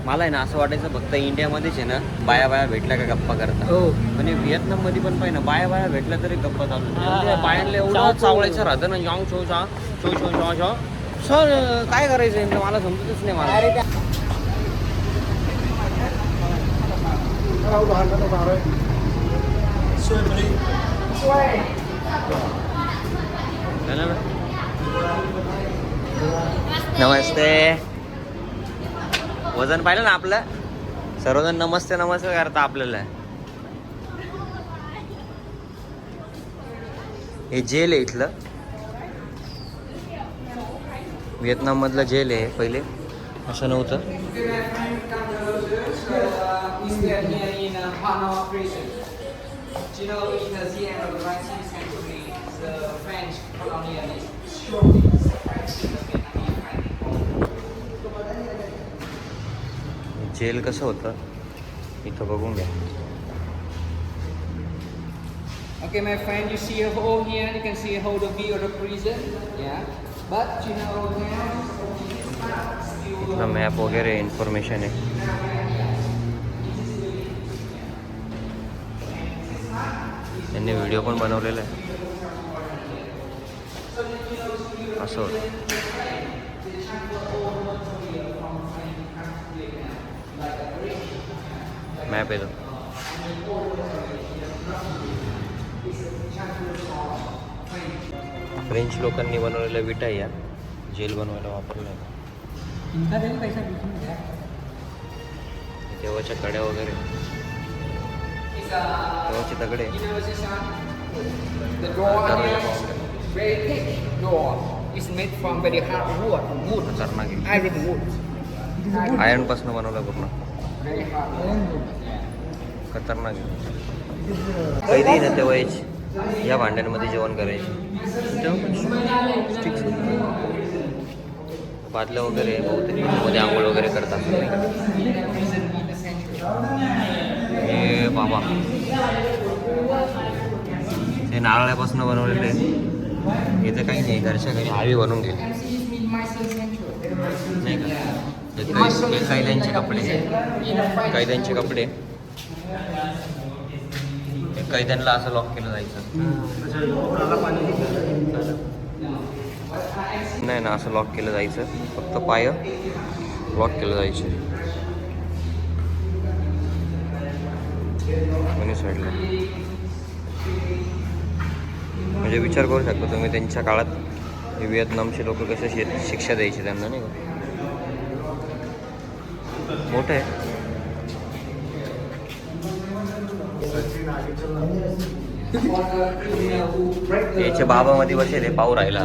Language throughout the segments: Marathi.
मला आहे ना असं वाटायचं फक्त इंडियामध्येच आहे ना बाया भेटल्या का गप्पा करता. पण व्हिएतनाम मध्ये पण पाहिजे ना बाया भेटल्या तरी गप्पा चालू. बायांना एवढं चावलायचं राहतं ना. जाऊ शो शा show show show show sir काय करायचं मला समजतच नाही मला. नमस्ते. वजन पाहिलं ना आपलं. सर्वजण नमस्ते नमस्ते करता आपल्याला. हे जेल आहे इथलं. व्हिएतनाम मधलं जेल आहे. पहिले असं नव्हतं. जेल कसं होतं इथं बघून घ्या. Okay, my friend, you see a hole here. You can see a whole view of the prison. Yeah, but you know now. इथलं मॅप वगैरे इन्फॉर्मेशन आहे. त्यांनी व्हिडिओ पण बनवलेला आहे. असं होतं. मॅप आहे तो. फ्रेंच लोकांनी बनवलेल्या विटा या जेल बनवायला वापरल्या. तेव्हाच्या कड्या वगैरे तेव्हाचे दगडे. The door very thick door is made from very hard wood. खतरनाक आहे. Iron wood. आयर्न पासून बनवलं पूर्ण. Very hard. खतरनाक आहे. कैदी ना तेव्हा यायची या भांड्यांमध्ये जेवण करायचे. बादल्या वगैरे बहुतेक मध्ये आंघोळ वगैरे करतात. हे बाबा हे नारळापासून बनवलेले. इथं काही नाही. घरच्या घरी हवी बनवून गेली नाही का. हे कैद्यांचे कपडे. कैद्यांचे कपडे. कैद्यांना असं लॉक केलं जायचं नाही ना. असं लॉक केलं जायचं. फक्त पाय लॉक केलं जायचे. कोणी साईडला म्हणजे विचार करू शकता तुम्ही त्यांच्या काळात हे व्हिएतनामचे लोक कसे शिक्षा द्यायचे त्यांना नाही का. मोठं आहे. याच्या बाबा मध्ये बसेल पाहू राहिला.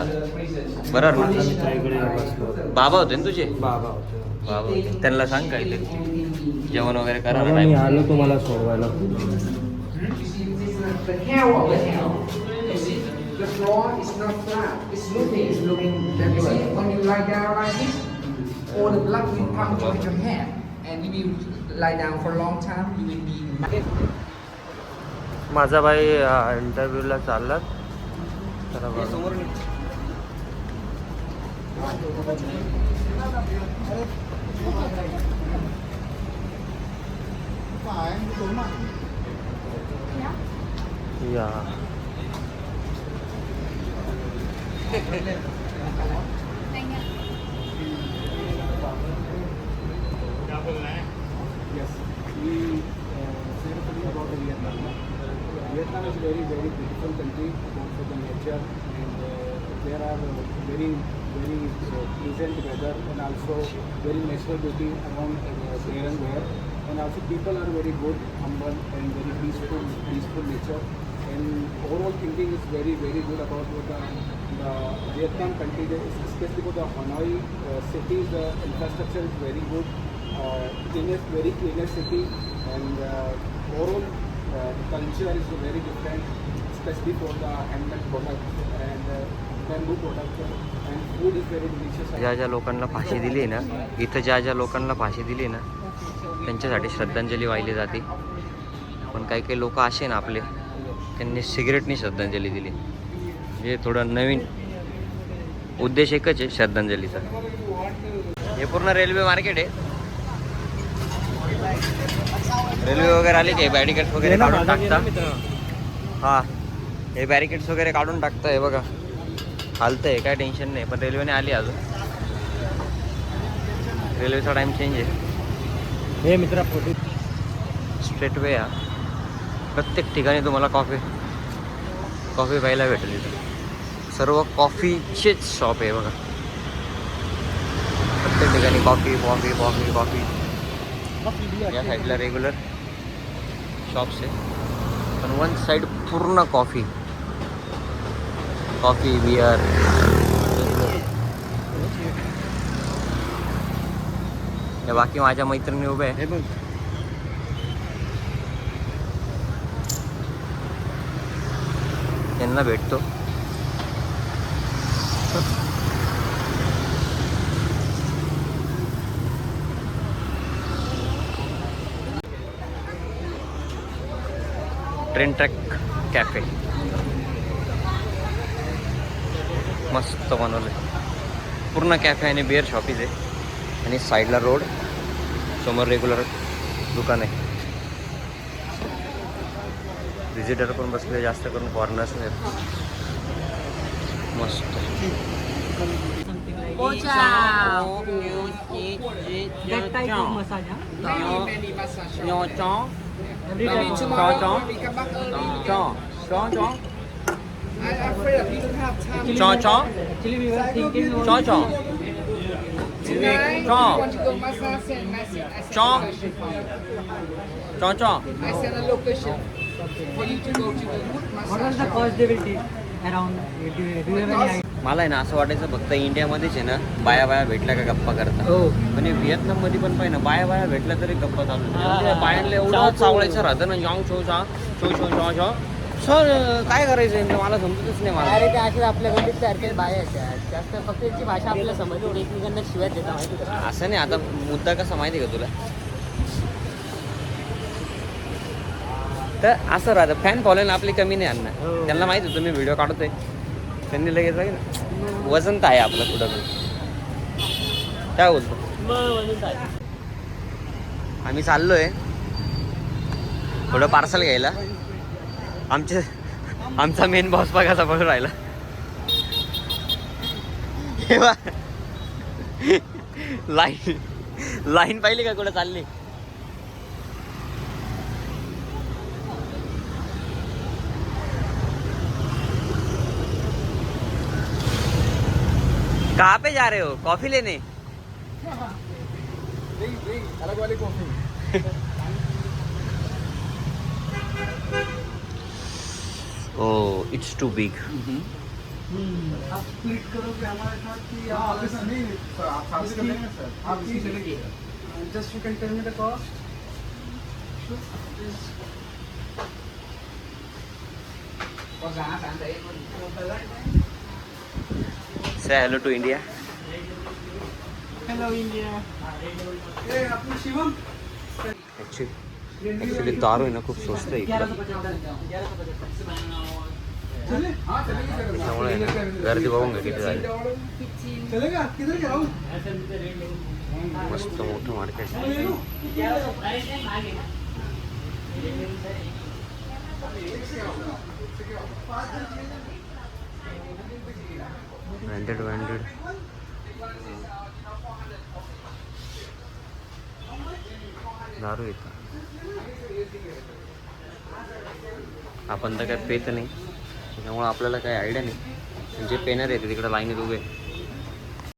बरोबर ना. बाबा होते ना तुझे. बाबा होते. त्यांना सांग काहीतरी जेवण वगैरे करा. मी आलो तुम्हाला सोडवायला. The floor is not flat. It's looking that way. When you lie down like this, all the blood will come to your hand. And if you lie down for a long time, you will be. माझा भाई इंटरव्ह्यूला चालला. या Yes, we said something about Vietnam. Vietnam is a very, very beautiful country for the nature, and there are very, very pleasant weather and also very natural beauty around there and there. And also people are very good, humble and very peaceful nature. And overall thinking is very, very good about the Vietnam country, especially for the Hanoi city. The infrastructure is very good. Very cleaner city, and overall culture is very different, especially for the handmade products and bamboo products, and food is very delicious. ज्या ज्या लोकांना फाशी दिली ना इथं ज्या लोकांना फाशी दिली ना त्यांच्यासाठी श्रद्धांजली वाहिली जाते. पण काही काही लोक असे ना आपले त्यांनी सिगरेटनी श्रद्धांजली दिली. हे थोडं नवीन उद्देश एकच आहे श्रद्धांजलीचा. हे पूर्ण रेल्वे मार्केट आहे. रेल्वे वगैरे आली की बॅरिकेड्स वगैरे काढून टाकता. हा हे बॅरिकेड्स वगैरे काढून टाकतं आहे बघा. हालतंय काय टेन्शन नाही. पण रेल्वेने आली अजून. रेल्वेचा टाइम चेंज आहे. हे मित्रा फोटो स्ट्रेट वे हा. प्रत्येक ठिकाणी तुम्हाला कॉफी प्यायला भेटेल इथं. सर्व कॉफीचेच शॉप आहे बघा. प्रत्येक ठिकाणी कॉफी. या साईडला रेग्युलर शॉप्स आहे. पण वन साईड पूर्ण कॉफी बियर. या बाकी माझ्या मैत्रिणी उभे आहे. त्यांना भेटतो. ट्रेन ट्रॅक कॅफे मस्त बनवलं. पूर्ण कॅफे आणि बिअर शॉपीज आहे. आणि साईडला रोड, समोर रेग्युलर दुकान आहे. व्हिजिटर पण बसले, जास्त करून फॉरेनर्स आहेत. मस्त. I'm afraid we don't have time. Actually, we were thinking Tonight, Chong. you want to go massage and I send a Chong. location for you. I send a location for you to go to the wood what was massage. the cost they will take around? Do you have any idea? मला आहे ना असं वाटायचं फक्त इंडियामध्येच आहे ना बाया भेटल्या का गप्पा करता. हो. पण हे व्हिएतनाममध्ये पण पाहिजे ना बाया भेटल्या तरी गप्पा चालू. म्हणजे बायांना एवढं चावलायचं राहतं ना. जॉंग शो सर काय करायचं यांचं मला समजतच नाही मला. अरे ते असे आपल्या गल्लीत सारखेच बाया आहेत. जास्त फक्त त्यांची भाषा आपल्याला समजते. एकमेकांना शिव्या देतात माहिती का? असं नाही. आता मुद्दा कसा माहिती का तुला, तर असं राहतं. फॅन फॉलोईंग आपली कमी नाही आणणार. त्यांना माहिती होतं मी व्हिडिओ काढतोय. त्यांनी लगेच की ना वजन तर आहे आपलं पुढं. काय बोलतो. आम्ही चाललोय थोडं पार्सल घ्यायला. आमचा मेन बॉस बघायचा पडून राहिला. लाईन पाहिली का कुठं चालली. कहाँ पे जा रहे हो? कॉफी लेने? अलग वाली coffee. Oh, it's too big. आप स्प्लिट करोगे हमारे साथ कि आप नहीं सर आप साथ कर लेंगे सर. आप चलेंगे. Just you can tell me the cost. Có giá bán đấy. Say hello to India. Hello India. Hey, आपने शिवम. ऍक्च्युली दारू आहे ना खूप स्वस्त आहे इकडं. त्यामुळे आहे ना गर्दी बघून घ्या किती झाली. चलेगा किधर के राहुल. मस्त मोठं मार्केट. ब्रँडेड दारू येतं. आपण तर काय पेत नाही त्याच्यामुळे आपल्याला काही आयडिया नाही. जे पेनर येते तिकडे लाईनीत उभे